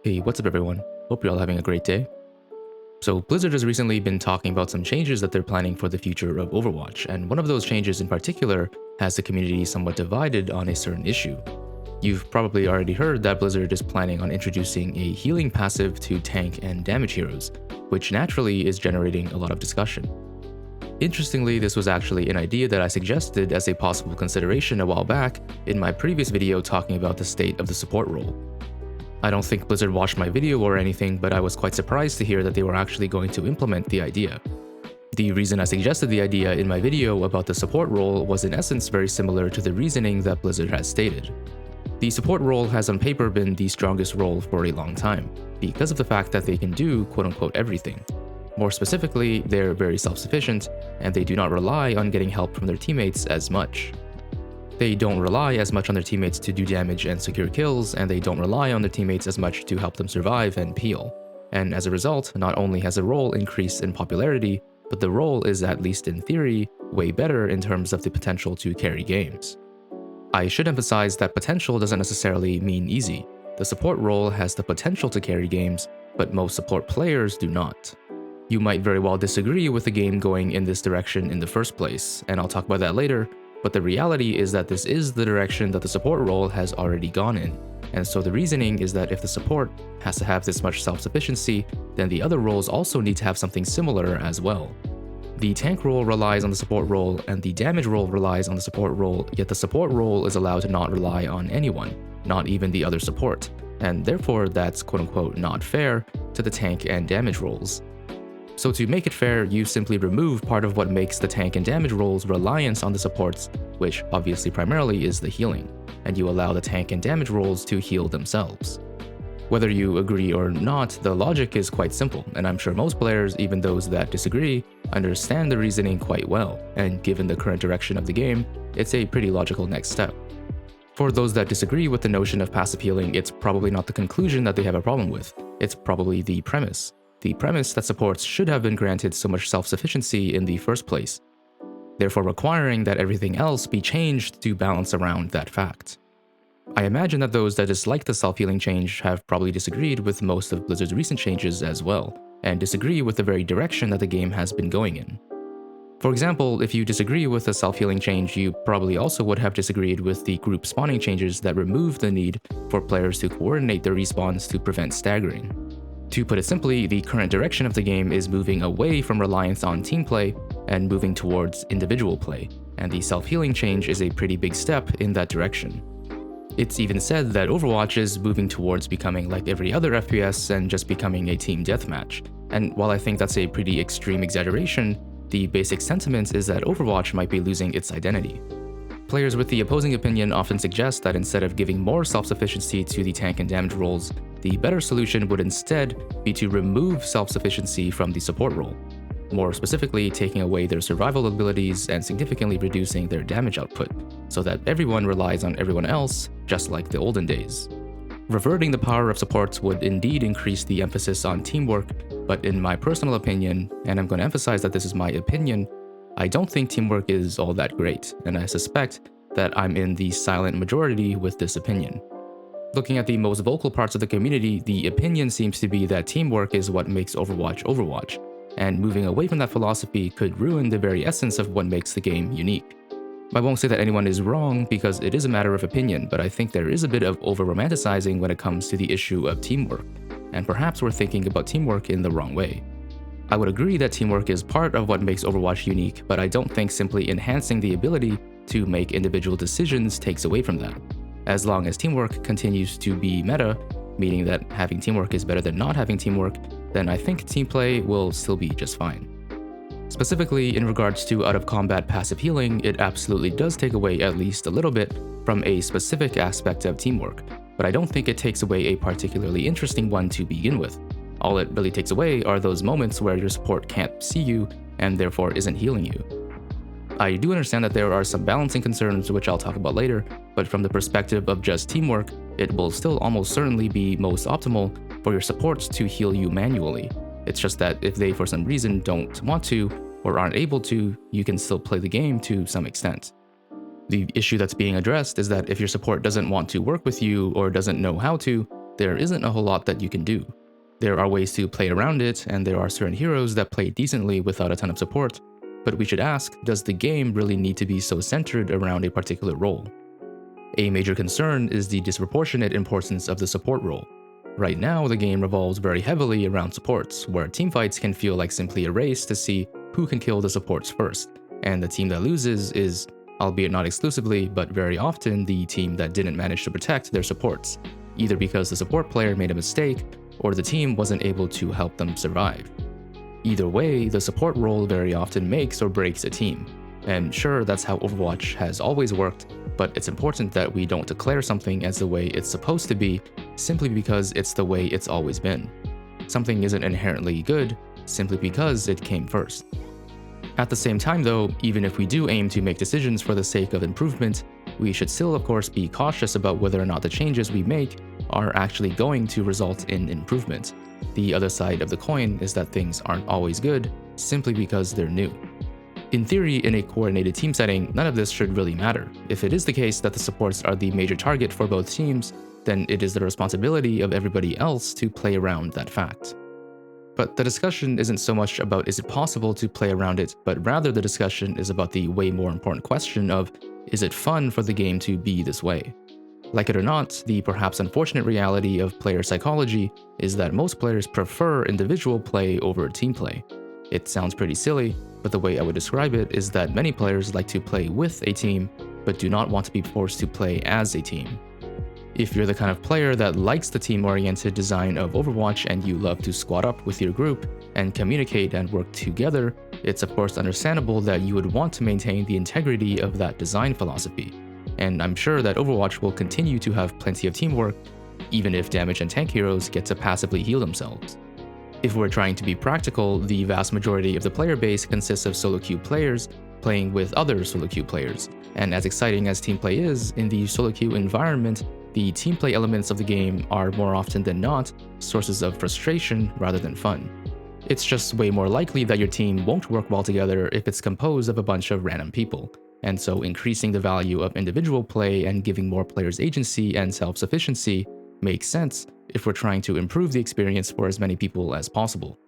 Hey, what's up everyone? Hope you're all having a great day. So Blizzard has recently been talking about some changes that they're planning for the future of Overwatch, and one of those changes in particular has the community somewhat divided on a certain issue. You've probably already heard that Blizzard is planning on introducing a healing passive to tank and damage heroes, which naturally is generating a lot of discussion. Interestingly, this was actually an idea that I suggested as a possible consideration a while back in my previous video talking about the state of the support role. I don't think Blizzard watched my video or anything, but I was quite surprised to hear that they were actually going to implement the idea. The reason I suggested the idea in my video about the support role was in essence very similar to the reasoning that Blizzard has stated. The support role has on paper been the strongest role for a long time, because of the fact that they can do quote-unquote everything. More specifically, they're very self-sufficient, and they do not rely on getting help from their teammates as much. They don't rely as much on their teammates to do damage and secure kills, and they don't rely on their teammates as much to help them survive and peel. And as a result, not only has the role increased in popularity, but the role is, at least in theory, way better in terms of the potential to carry games. I should emphasize that potential doesn't necessarily mean easy. The support role has the potential to carry games, but most support players do not. You might very well disagree with the game going in this direction in the first place, and I'll talk about that later. But the reality is that this is the direction that the support role has already gone in. And so the reasoning is that if the support has to have this much self-sufficiency, then the other roles also need to have something similar as well. The tank role relies on the support role, and the damage role relies on the support role, yet the support role is allowed to not rely on anyone, not even the other support. And therefore that's quote-unquote not fair to the tank and damage roles. So to make it fair, you simply remove part of what makes the tank and damage roles reliance on the supports, which obviously primarily is the healing, and you allow the tank and damage roles to heal themselves. Whether you agree or not, the logic is quite simple, and I'm sure most players, even those that disagree, understand the reasoning quite well, and given the current direction of the game, it's a pretty logical next step. For those that disagree with the notion of passive healing, it's probably not the conclusion that they have a problem with, it's probably the premise. The premise that supports should have been granted so much self-sufficiency in the first place, therefore requiring that everything else be changed to balance around that fact. I imagine that those that dislike the self-healing change have probably disagreed with most of Blizzard's recent changes as well, and disagree with the very direction that the game has been going in. For example, if you disagree with the self-healing change, you probably also would have disagreed with the group spawning changes that remove the need for players to coordinate their respawns to prevent staggering. To put it simply, the current direction of the game is moving away from reliance on team play and moving towards individual play, and the self-healing change is a pretty big step in that direction. It's even said that Overwatch is moving towards becoming like every other FPS and just becoming a team deathmatch, and while I think that's a pretty extreme exaggeration, the basic sentiment is that Overwatch might be losing its identity. Players with the opposing opinion often suggest that instead of giving more self-sufficiency to the tank and damage roles, the better solution would instead be to remove self-sufficiency from the support role, more specifically taking away their survival abilities and significantly reducing their damage output, so that everyone relies on everyone else, just like the olden days. Reverting the power of supports would indeed increase the emphasis on teamwork, but in my personal opinion, and I'm going to emphasize that this is my opinion, I don't think teamwork is all that great, and I suspect that I'm in the silent majority with this opinion. Looking at the most vocal parts of the community, the opinion seems to be that teamwork is what makes Overwatch Overwatch, and moving away from that philosophy could ruin the very essence of what makes the game unique. I won't say that anyone is wrong because it is a matter of opinion, but I think there is a bit of over-romanticizing when it comes to the issue of teamwork, and perhaps we're thinking about teamwork in the wrong way. I would agree that teamwork is part of what makes Overwatch unique, but I don't think simply enhancing the ability to make individual decisions takes away from that. As long as teamwork continues to be meta, meaning that having teamwork is better than not having teamwork, then I think team play will still be just fine. Specifically, in regards to out-of-combat passive healing, it absolutely does take away at least a little bit from a specific aspect of teamwork, but I don't think it takes away a particularly interesting one to begin with. All it really takes away are those moments where your support can't see you and therefore isn't healing you. I do understand that there are some balancing concerns which I'll talk about later, but from the perspective of just teamwork, it will still almost certainly be most optimal for your supports to heal you manually. It's just that if they for some reason don't want to or aren't able to, you can still play the game to some extent. The issue that's being addressed is that if your support doesn't want to work with you or doesn't know how to, there isn't a whole lot that you can do. There are ways to play around it, and there are certain heroes that play decently without a ton of support, but we should ask, does the game really need to be so centered around a particular role? A major concern is the disproportionate importance of the support role. Right now, the game revolves very heavily around supports, where teamfights can feel like simply a race to see who can kill the supports first, and the team that loses is, albeit not exclusively, but very often the team that didn't manage to protect their supports, either because the support player made a mistake, or the team wasn't able to help them survive. Either way, the support role very often makes or breaks a team. And sure, that's how Overwatch has always worked, but it's important that we don't declare something as the way it's supposed to be simply because it's the way it's always been. Something isn't inherently good simply because it came first. At the same time though, even if we do aim to make decisions for the sake of improvement, we should still of course be cautious about whether or not the changes we make are actually going to result in improvement. The other side of the coin is that things aren't always good simply because they're new. In theory, in a coordinated team setting, none of this should really matter. If it is the case that the supports are the major target for both teams, then it is the responsibility of everybody else to play around that fact. But the discussion isn't so much about is it possible to play around it, but rather the discussion is about the way more important question of, is it fun for the game to be this way? Like it or not, the perhaps unfortunate reality of player psychology is that most players prefer individual play over team play. It sounds pretty silly, but the way I would describe it is that many players like to play with a team, but do not want to be forced to play as a team. If you're the kind of player that likes the team-oriented design of Overwatch and you love to squad up with your group and communicate and work together, it's of course understandable that you would want to maintain the integrity of that design philosophy. And I'm sure that Overwatch will continue to have plenty of teamwork, even if damage and tank heroes get to passively heal themselves. If we're trying to be practical, the vast majority of the player base consists of solo queue players playing with other solo queue players, and as exciting as team play is, in the solo queue environment, the team play elements of the game are more often than not sources of frustration rather than fun. It's just way more likely that your team won't work well together if it's composed of a bunch of random people, and so increasing the value of individual play and giving more players agency and self-sufficiency makes sense if we're trying to improve the experience for as many people as possible.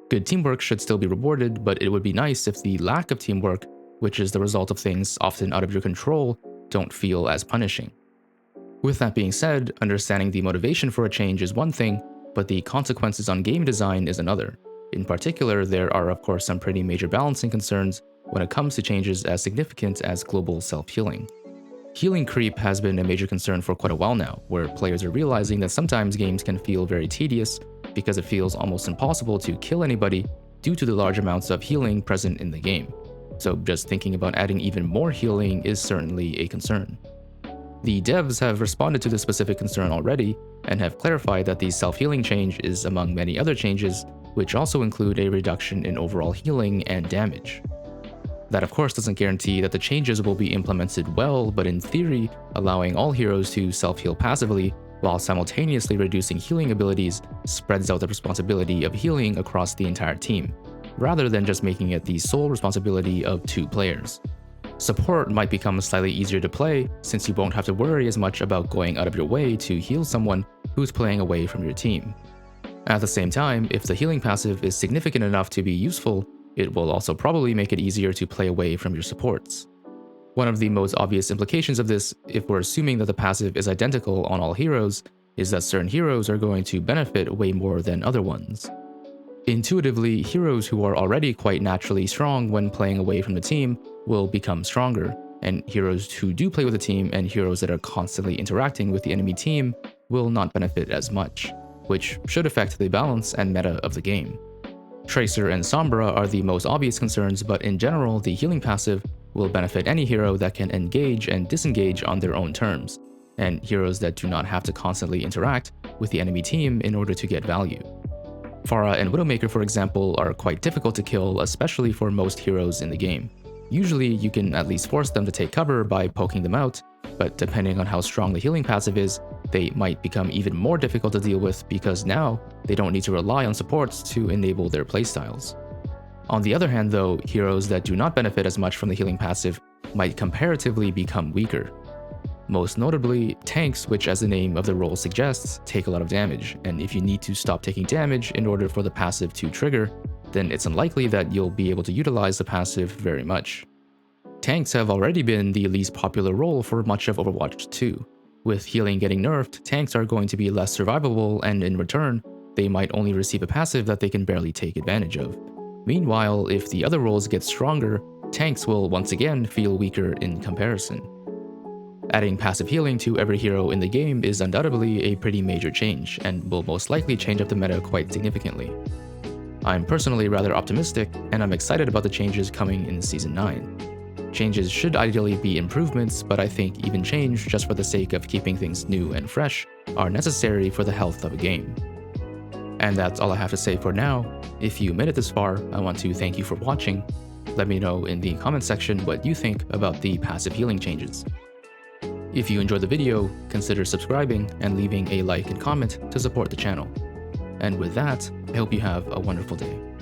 Good teamwork should still be rewarded, but it would be nice if the lack of teamwork, which is the result of things often out of your control, don't feel as punishing. With that being said, understanding the motivation for a change is one thing, but the consequences on game design is another. In particular, there are of course some pretty major balancing concerns when it comes to changes as significant as global self-healing. Healing creep has been a major concern for quite a while now, where players are realizing that sometimes games can feel very tedious because it feels almost impossible to kill anybody due to the large amounts of healing present in the game. So just thinking about adding even more healing is certainly a concern. The devs have responded to this specific concern already and have clarified that the self-healing change is among many other changes, which also include a reduction in overall healing and damage. That of course doesn't guarantee that the changes will be implemented well, but in theory, allowing all heroes to self-heal passively while simultaneously reducing healing abilities spreads out the responsibility of healing across the entire team, rather than just making it the sole responsibility of 2 players. Support might become slightly easier to play since you won't have to worry as much about going out of your way to heal someone who's playing away from your team. At the same time, if the healing passive is significant enough to be useful, it will also probably make it easier to play away from your supports. One of the most obvious implications of this, if we're assuming that the passive is identical on all heroes, is that certain heroes are going to benefit way more than other ones. Intuitively, heroes who are already quite naturally strong when playing away from the team will become stronger, and heroes who do play with the team and heroes that are constantly interacting with the enemy team will not benefit as much, which should affect the balance and meta of the game. Tracer and Sombra are the most obvious concerns, but in general, the healing passive will benefit any hero that can engage and disengage on their own terms, and heroes that do not have to constantly interact with the enemy team in order to get value. Pharah and Widowmaker, for example, are quite difficult to kill, especially for most heroes in the game. Usually, you can at least force them to take cover by poking them out, but depending on how strong the healing passive is, they might become even more difficult to deal with because now they don't need to rely on supports to enable their playstyles. On the other hand though, heroes that do not benefit as much from the healing passive might comparatively become weaker. Most notably, tanks, which as the name of the role suggests, take a lot of damage, and if you need to stop taking damage in order for the passive to trigger, then it's unlikely that you'll be able to utilize the passive very much. Tanks have already been the least popular role for much of Overwatch 2. With healing getting nerfed, tanks are going to be less survivable, and in return, they might only receive a passive that they can barely take advantage of. Meanwhile, if the other roles get stronger, tanks will once again feel weaker in comparison. Adding passive healing to every hero in the game is undoubtedly a pretty major change, and will most likely change up the meta quite significantly. I'm personally rather optimistic, and I'm excited about the changes coming in Season 9. Changes should ideally be improvements, but I think even change just for the sake of keeping things new and fresh are necessary for the health of a game. And that's all I have to say for now. If you made it this far, I want to thank you for watching. Let me know in the comment section what you think about the passive healing changes. If you enjoyed the video, consider subscribing and leaving a like and comment to support the channel. And with that, I hope you have a wonderful day.